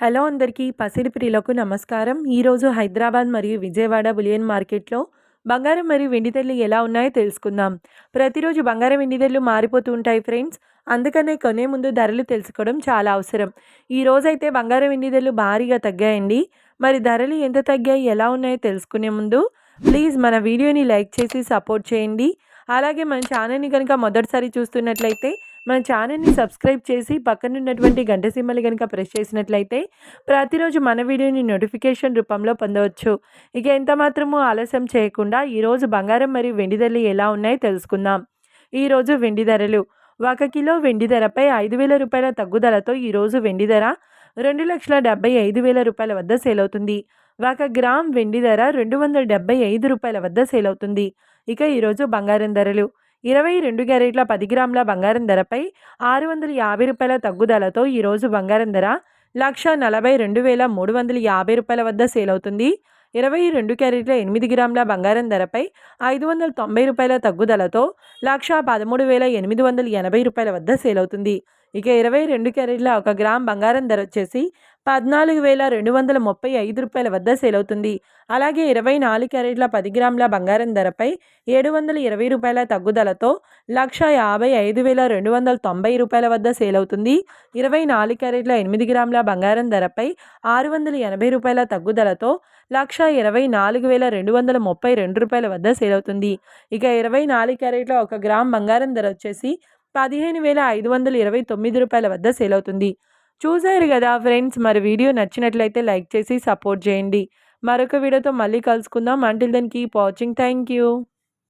Hello అందరికీ పసిడి ప్రియులకు నమస్కారం. ఈరోజు హైదరాబాద్ మరియు విజయవాడ బులియన్ మార్కెట్లో బంగారం మరియు వెండి ధరలు ఎలా ఉన్నాయో తెలుసుకుందాం. ప్రతిరోజు బంగారం వెండి ధరలు మారిపోతూ ఉంటాయి ఫ్రెండ్స్. అందుకనే కొనే ముందు ధరలు తెలుసుకోవడం చాలా అవసరం. ఈ రోజైతే బంగారం వెండి ధరలు భారీగా తగ్గాయండి. మరి ధరలు ఎంత తగ్గాయి, ఎలా ఉన్నాయో తెలుసుకునే ముందు ప్లీజ్ మన వీడియోని లైక్ చేసి సపోర్ట్ చేయండి. అలాగే మన ఛానల్ని కనుక మొదటిసారి చూస్తున్నట్లయితే మన ఛానల్ని సబ్స్క్రైబ్ చేసి పక్కనున్నటువంటి గంట సింబల్ కనుక ప్రెస్ చేసినట్లయితే ప్రతిరోజు మన వీడియోని నోటిఫికేషన్ రూపంలో పొందవచ్చు. ఇక ఎంత మాత్రమూ ఆలస్యం చేయకుండా ఈరోజు బంగారం మరియు వెండి ధరలు ఎలా ఉన్నాయో తెలుసుకుందాం. ఈరోజు వెండి ధరలు: 1 కిలో వెండి ధరపై 5,000 రూపాయల తగ్గుదలతో ఈరోజు వెండి ధర 2,75,000 రూపాయల వద్ద సేల్ అవుతుంది. 1 గ్రామ్ వెండి ధర 275 రూపాయల వద్ద సేల్ అవుతుంది. ఇక ఈరోజు బంగారం ధరలు: 22 క్యారెట్ల 10 గ్రాముల బంగారం ధరపై 650 రూపాయల తగ్గుదలతో ఈరోజు బంగారం ధర 1,42,350 రూపాయల వద్ద సేల్ అవుతుంది. 22 క్యారెట్ల 8 గ్రాముల బంగారం ధరపై 590 రూపాయల తగ్గుదలతో 1,13,880 రూపాయల వద్ద సేల్ అవుతుంది. ఇక 22 క్యారెట్ల 1 గ్రామ్ బంగారం ధర వచ్చేసి 14,235 రూపాయల వద్ద సేల్ అవుతుంది. అలాగే 24 క్యారెట్ల 10 గ్రాముల బంగారం ధరపై 720 రూపాయల తగ్గుదలతో 1,55,290 రూపాయల వద్ద సేల్ అవుతుంది. 24 క్యారెట్ల 8 గ్రాముల బంగారం ధరపై 680 రూపాయల తగ్గుదలతో 1,24,232 రూపాయల వద్ద సేల్ అవుతుంది. ఇక 24 క్యారెట్ల 1 గ్రామ్ బంగారం ధర వచ్చేసి 15,529 రూపాయల వద్ద సేల్ అవుతుంది. చూసారు కదా ఫ్రెండ్స్, మరి వీడియో నచ్చినట్లయితే లైక్ చేసి సపోర్ట్ చేయండి. మరొక వీడియోతో మళ్ళీ కలుసుకుందాం. Until then keep watching. Thank you.